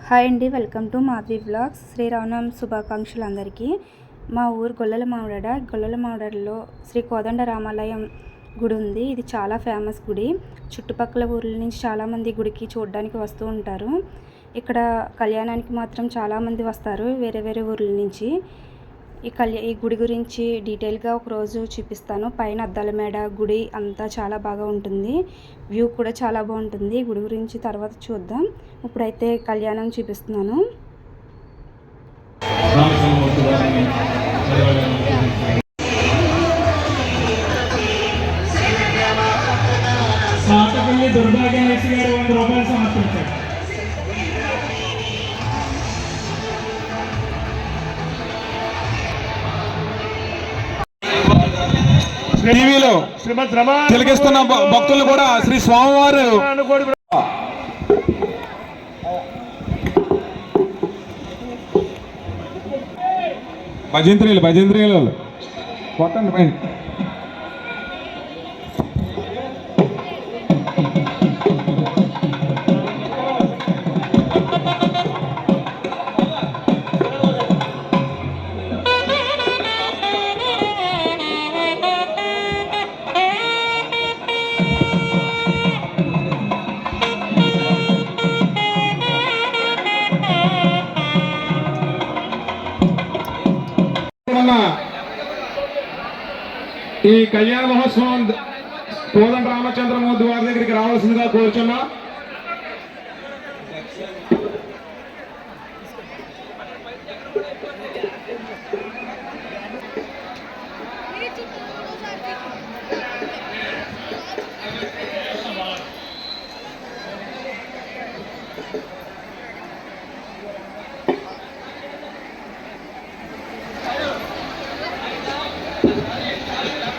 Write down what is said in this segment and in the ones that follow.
Hi అండి, welcome to Madhavi blogs. Sriramanavami శుభాకాంక్షలు అందరికీ. మా ఊరు గొల్లల మామిడాడలో శ్రీ కోదండ రామాలయం గుడి ఉంది. ఇది చాలా ఫేమస్ గుడి. చుట్టుపక్కల ఊర్ల నుంచి చాలామంది గుడికి చూడడానికి వస్తూ ఉంటారు. ఇక్కడ కళ్యాణానికి మాత్రం చాలామంది వస్తారు వేరే వేరే ఊర్ల నుంచి. ఈ గుడి గురించి డీటెయిల్గా ఒకరోజు చూపిస్తాను. పైన అద్దాల మేడ, గుడి అంతా చాలా బాగా ఉంటుంది. వ్యూ కూడా చాలా బాగుంటుంది. గుడి గురించి తర్వాత చూద్దాం. ఇప్పుడైతే కళ్యాణం చూపిస్తున్నాను. టీవీలో తిలకిస్తున్న భక్తులు కూడా శ్రీ స్వామివారు భజంత్రీలు కొట్టండి పైన. ఈ కళ్యాణ మహోత్సవం కోదండ రామచంద్రమూర్తి వారి దగ్గరికి రావాల్సిందిగా కోరుచున్నా.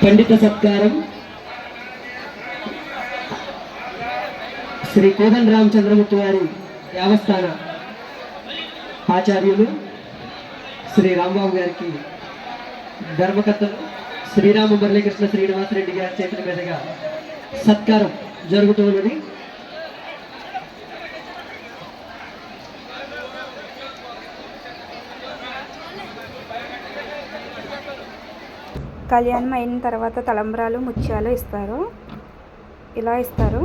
పండిత సత్కారం శ్రీ కోదండ రామచంద్రమూర్తి వారి దేవస్థాన ఆచార్యులు శ్రీ రాంబాబు గారికి ధర్మకర్తలు శ్రీరామ మురళీకృష్ణ శ్రీనివాసరెడ్డి గారి చేతుల మీదుగా సత్కారం జరుగుతున్నది. కళ్యాణం అయిన తర్వాత తలంబ్రాలు, ముత్యాలు ఇస్తారు. ఇలా ఇస్తారు.